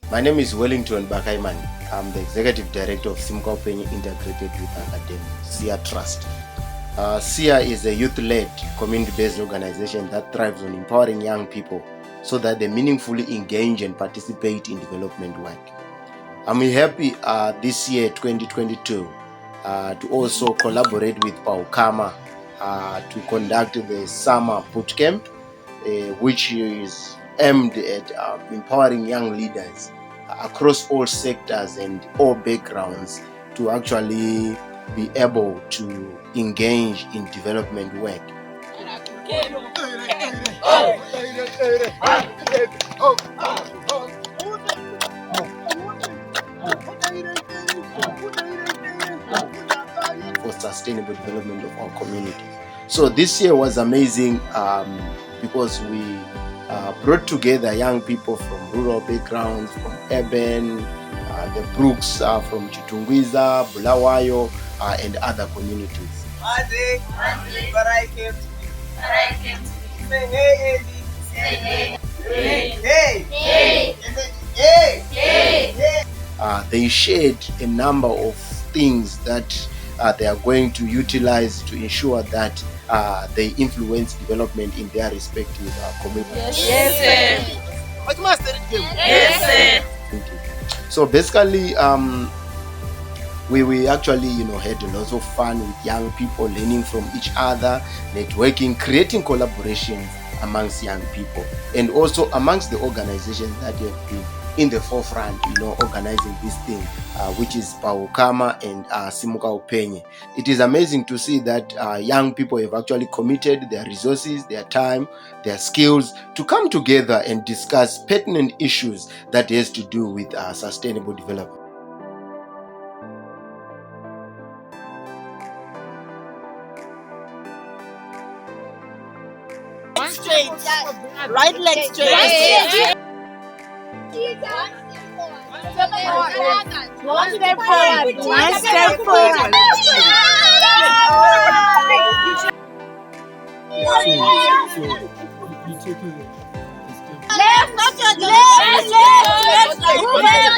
My name is Wellington Bakaiman. I'm the Executive Director of PNYOF Integrated Youth Academy, SIA Trust. SIA is a youth-led, community-based organization that thrives on empowering young people so that they meaningfully engage and participate in development work. I'm happy this year, 2022, to also collaborate with PAUKAMA to conduct the summer bootcamp, which is aimed at empowering young leaders across all sectors and all backgrounds to actually be able to engage in development work. For sustainable development of our community. So this year was amazing because we brought together young people from rural backgrounds, from urban, the Brooks from Chitungwiza, Bulawayo, and other communities. They shared a number of things that they are going to utilize to ensure that they influence development in their respective communities. Yes, sir. So basically, we actually had a lot of fun with young people, learning from each other, networking, creating collaborations amongst young people, and also amongst the organizations that have been in the forefront, organizing this thing, which is PAUKAMA and PNYOF. It is amazing to see that young people have actually committed their resources, their time, their skills to come together and discuss pertinent issues that has to do with sustainable development. Straight. Right leg straight. One step forward. One step forward. Left, not your left. Move left.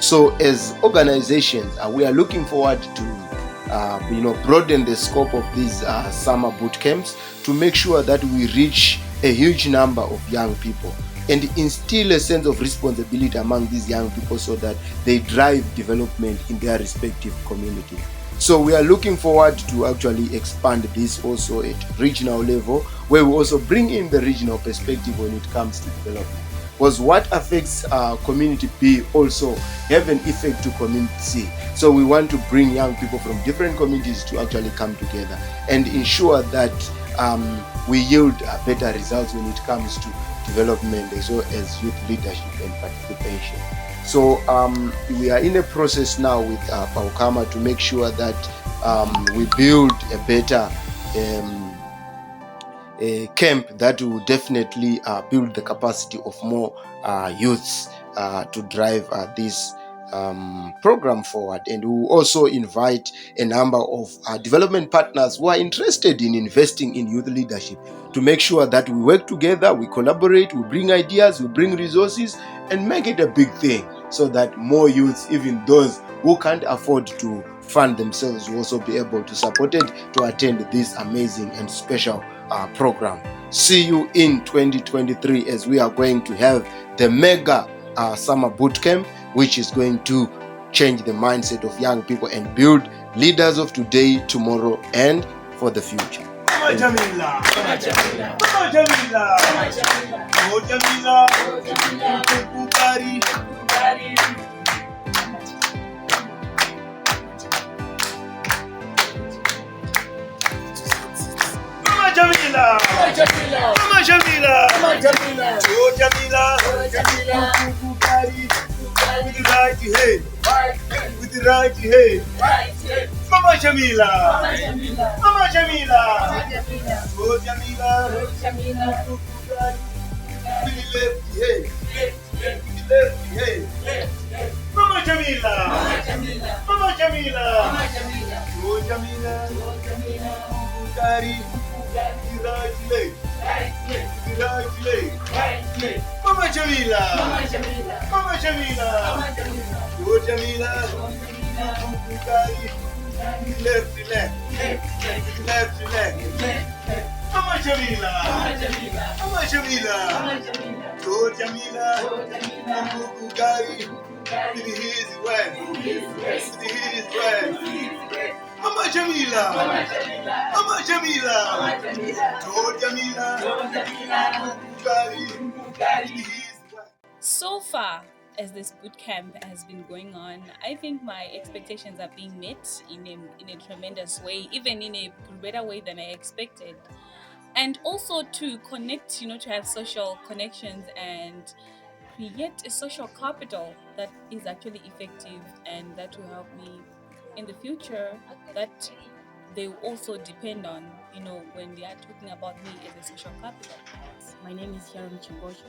To the So as organizations, we are looking forward to broaden the scope of these summer boot camps to make sure that we reach a huge number of young people and instill a sense of responsibility among these young people so that they drive development in their respective community. So we are looking forward to actually expand this also at regional level, where we also bring in the regional perspective when it comes to development. Because what affects community B also have an effect to community C. So we want to bring young people from different communities to actually come together and ensure that we yield better results when it comes to development as well as youth leadership and participation. So we are in a process now with Paukama to make sure that we build a better a camp that will definitely build the capacity of more youths to drive this program forward. And we will also invite a number of development partners who are interested in investing in youth leadership to make sure that we work together, we collaborate, we bring ideas, we bring resources, and make it a big thing so that more youths, even those who can't afford to fund themselves, will also be able to support it to attend this amazing and special program. See you in 2023 as we are going to have the mega summer boot camp, which is going to change the mindset of young people and build leaders of today, tomorrow, and for the future. Jamila, Mama Jamila, oh Jamila, with the right hand, with the right hand, Mama Jamila, Mama Jamila, oh Jamila, with the left hand, with the left hand, Mama Jamila, Mama Jamila, oh Jamila, Bugatti. Mama Jamila, Mama Jamila, oh Jamila, left, Mama Jamila, Mama Jamila, oh Jamila, Bugatti, with his way, Mama Jamila, Mama Jamila, oh Jamila, So far, as this bootcamp has been going on, I think my expectations are being met in a tremendous way, even in a better way than I expected. And also to connect, to have social connections and create a social capital that is actually effective and that will help me in the future, that they will also depend on, when they are talking about me as a social capital. My name is Sharon Chingosho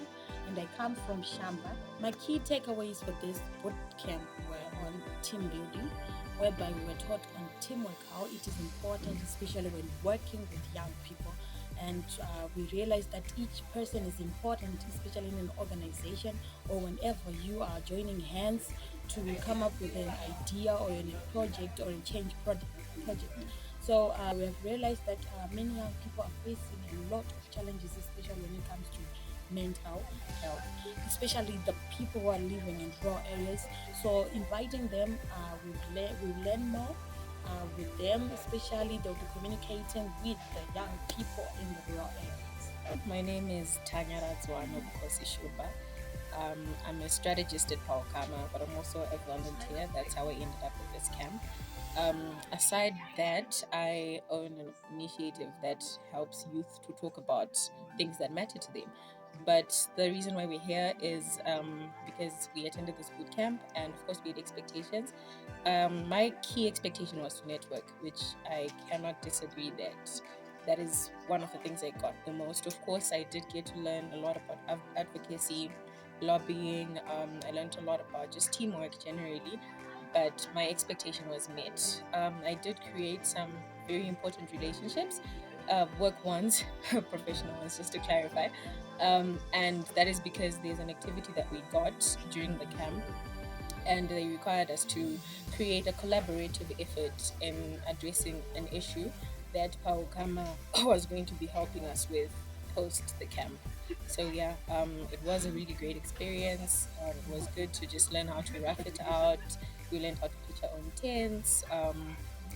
and I come from Shamba. My key takeaways for this boot camp were on team building, whereby we were taught on teamwork, how it is important, especially when working with young people. And we realized that each person is important, especially in an organization or whenever you are joining hands to come up with an idea or a project or a change project. So we have realized that many young people are facing a lot of challenges, especially when it comes to mental health, especially the people who are living in rural areas. So inviting them, we'll learn more with them, especially they'll be communicating with the young people in the rural areas. My name is Tanya Radzwano Shuba. I'm a strategist at Paukama, but I'm also a volunteer. That's how I ended up with this camp. Aside that, I own an initiative that helps youth to talk about things that matter to them. But the reason why we're here is because we attended this boot camp, and of course we had expectations. My key expectation was to network, which I cannot disagree that is one of the things I got the most. Of course, I did get to learn a lot about advocacy, lobbying. I learned a lot about just teamwork generally, but my expectation was met. I did create some very important relationships, work ones, professional ones, just to clarify. And that is because there's an activity that we got during the camp, and they required us to create a collaborative effort in addressing an issue that Paukama was going to be helping us with post the camp. So yeah, it was a really great experience. It was good to just learn how to rough it out. We learned how to pitch our own tents.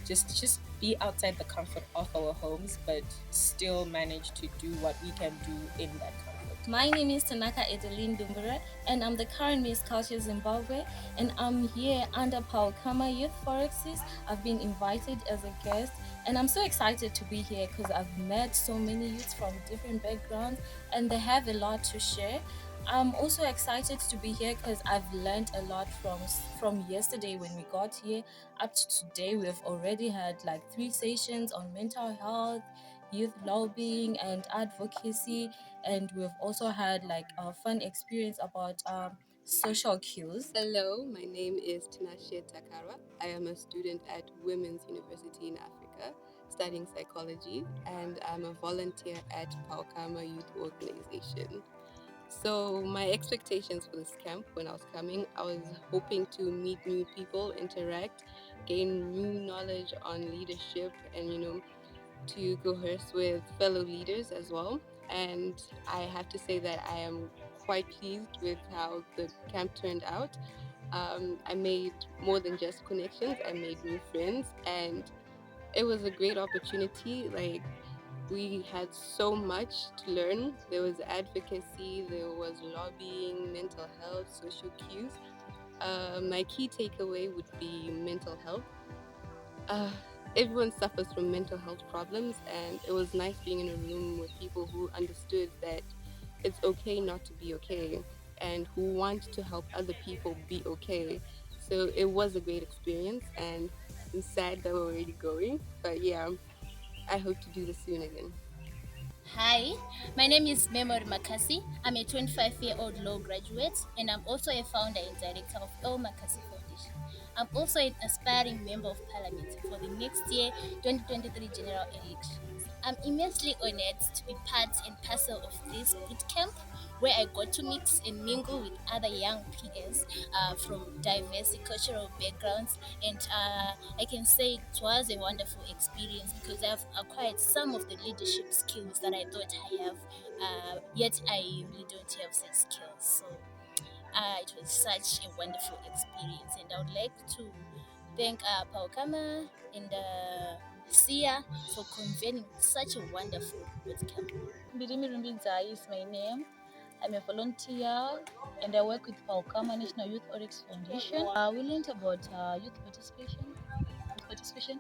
Just be outside the comfort of our homes, but still manage to do what we can do in that comfort. My name is Tanaka Edeline Dumbura, and I'm the current Miss Culture Zimbabwe, and I'm here under Paukama Youth Forexes. I've been invited as a guest, and I'm so excited to be here because I've met so many youths from different backgrounds, and they have a lot to share. I'm also excited to be here because I've learned a lot from yesterday when we got here up to today. We've already had like 3 sessions on mental health, youth lobbying, and advocacy, and we've also had like a fun experience about social cues. Hello, my name is Tinashe Takara. I am a student at Women's University in Africa studying psychology, and I'm a volunteer at Paukama Youth Organization. So, my expectations for this camp when I was coming, I was hoping to meet new people, interact, gain new knowledge on leadership, and to coerce with fellow leaders as well. And I have to say that I am quite pleased with how the camp turned out. I made more than just connections, I made new friends, and it was a great opportunity. Like, we had so much to learn. There was advocacy, there was lobbying, mental health, social cues. My key takeaway would be mental health. uh, Everyone suffers from mental health problems, and it was nice being in a room with people who understood that it's okay not to be okay and who want to help other people be okay. So it was a great experience, and I'm sad that we're already going, but yeah, I hope to do this soon again. Hi, my name is Memory Makasi. I'm a 25-year-old law graduate, and I'm also a founder and director of El Makasi Foundation. I'm also an aspiring member of parliament for the next year 2023 general elections. I'm immensely honored to be part and parcel of this bootcamp where I got to mix and mingle with other young peers from diverse cultural backgrounds. And I can say it was a wonderful experience because I've acquired some of the leadership skills that I thought I have, yet I really don't have such skills. So it was such a wonderful experience, and I would like to thank Paukama and Sia for convening such a wonderful bootcamp. Birimi Rumbinzai is my name. I'm a volunteer and I work with Paukama National Youth Oryx Foundation. We learned about youth participation,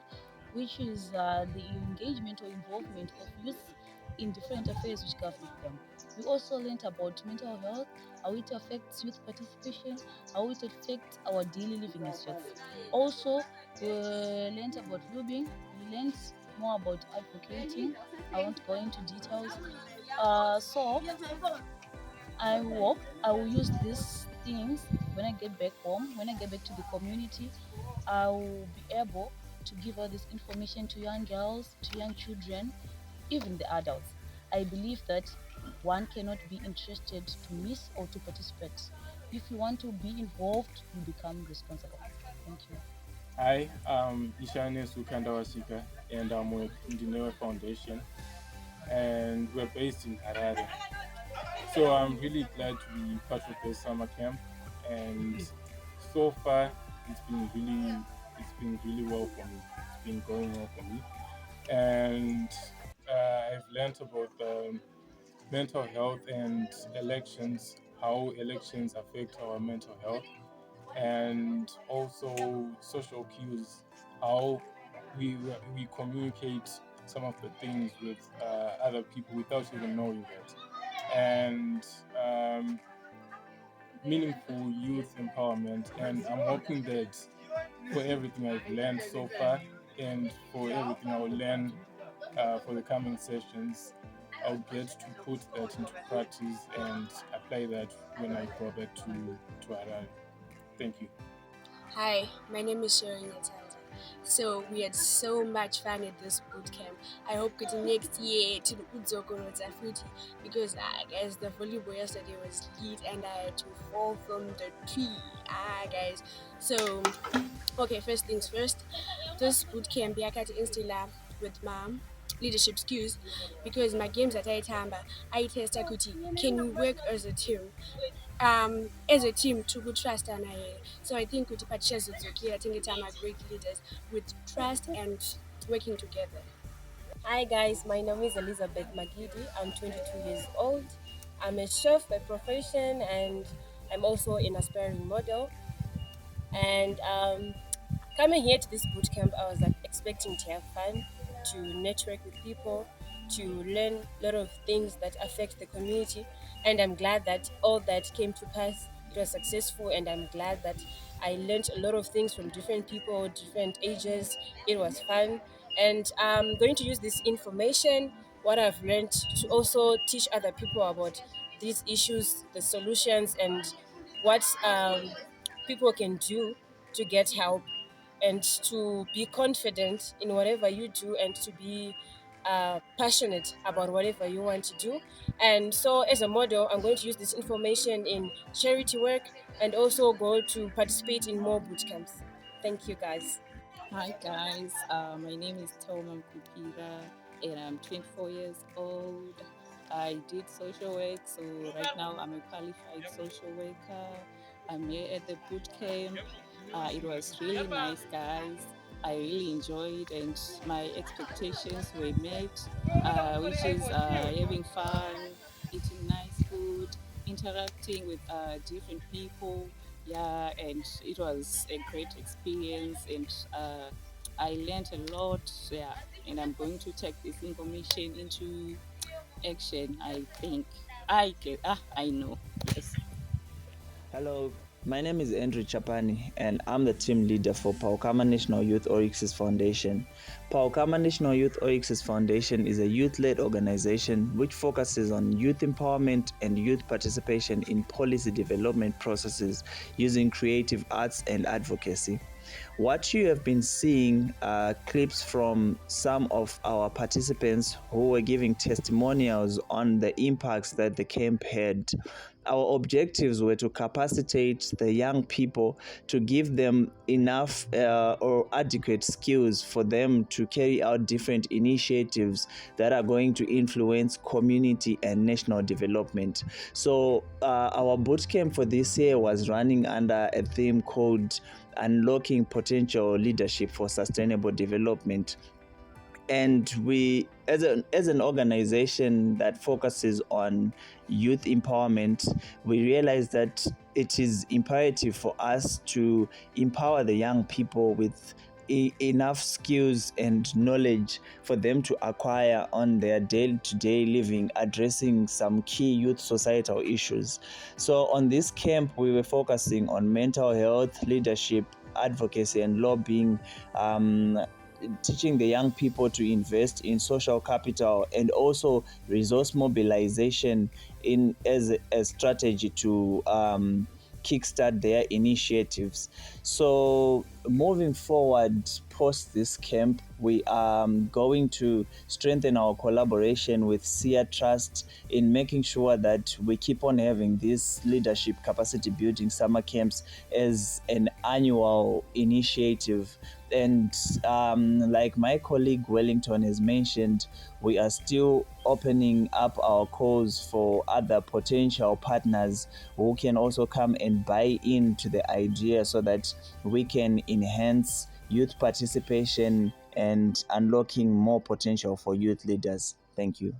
which is the engagement or involvement of youth in different affairs which govern them. We also learned about mental health, how it affects youth participation, how it affects our daily living as youth. Also, we learned about lobbying. We learned more about advocating. I won't go into details. So I hope I will use these things when I get back home, when I get back to the community. I will be able to give all this information to young girls, to young children, even the adults. I believe that one cannot be interested to miss or to participate. If you want to be involved, you become responsible. Thank you. Hi, I'm Ishane Sukandawashika, and I'm with Engineer Foundation, and we're based in Harare. So I'm really glad to be part of the summer camp, and so far it's been really well for me. It's been going well for me, and I've learned about mental health and elections, how elections affect our mental health, and also social cues, how we communicate some of the things with other people without even knowing that, and meaningful youth empowerment. And I'm hoping that for everything I've learned so far, and for everything I will learn for the coming sessions, I'll get to put that into practice and apply that when I go back to Harare. Thank you. Hi, my name is Sharon Yatanda. So we had so much fun at this boot camp. I hope that next year to Udzogorodza Futi, because guys, the volleyball yesterday was lit and I had to fall from the tree. Guys. So okay, first things first. This boot camp yakati instilla with mom leadership skills because my games at Aitamba, I test kuti can we work as a team? As a team to good trust and so I think kuti Patricia Zuzuki, I think it's are great leaders with trust and working together. Hi guys, my name is Elizabeth Magidi. I'm 22 years old. I'm a chef by profession and I'm also an aspiring model. And coming here to this boot camp, I was like expecting to have fun, to network with people, to learn a lot of things that affect the community. And I'm glad that all that came to pass. It was successful, and I'm glad that I learned a lot of things from different people, different ages. It was fun, and I'm going to use this information, what I've learned, to also teach other people about these issues, the solutions, and what people can do to get help and to be confident in whatever you do and to be passionate about whatever you want to do. And so, as a model, I'm going to use this information in charity work and also go to participate in more boot camps. Thank you, guys. Hi guys, my name is Toma Kupira and I'm 24 years old. I did social work, so right now I'm a qualified social worker. I'm here at the boot camp. It was really nice, guys. I really enjoyed, and my expectations were met, which is having fun, eating nice food, interacting with different people. Yeah, and it was a great experience, and I learned a lot. Yeah, and I'm going to take this information into action. I think I can. I know. Yes. Hello, my name is Andrew Chapani, and I'm the team leader for Paukama National Youth Oryxes Foundation. Paukama National Youth Oryxes Foundation is a youth-led organization which focuses on youth empowerment and youth participation in policy development processes using creative arts and advocacy. What you have been seeing are clips from some of our participants who were giving testimonials on the impacts that the camp had. Our objectives were to capacitate the young people to give them enough or adequate skills for them to carry out different initiatives that are going to influence community and national development. So our bootcamp for this year was running under a theme called Unlocking Potential Leadership for Sustainable Development. And we, as an organization that focuses on youth empowerment, we realize that it is imperative for us to empower the young people with enough skills and knowledge for them to acquire on their day-to-day living, addressing some key youth societal issues. So on this camp, we were focusing on mental health, leadership, advocacy, and lobbying, teaching the young people to invest in social capital and also resource mobilization in as a strategy to kickstart their initiatives. So moving forward post this camp, we are going to strengthen our collaboration with SIA Trust in making sure that we keep on having these leadership capacity building summer camps as an annual initiative. And like my colleague Wellington has mentioned, we are still opening up our calls for other potential partners who can also come and buy into the idea so that we can enhance youth participation and unlocking more potential for youth leaders. Thank you.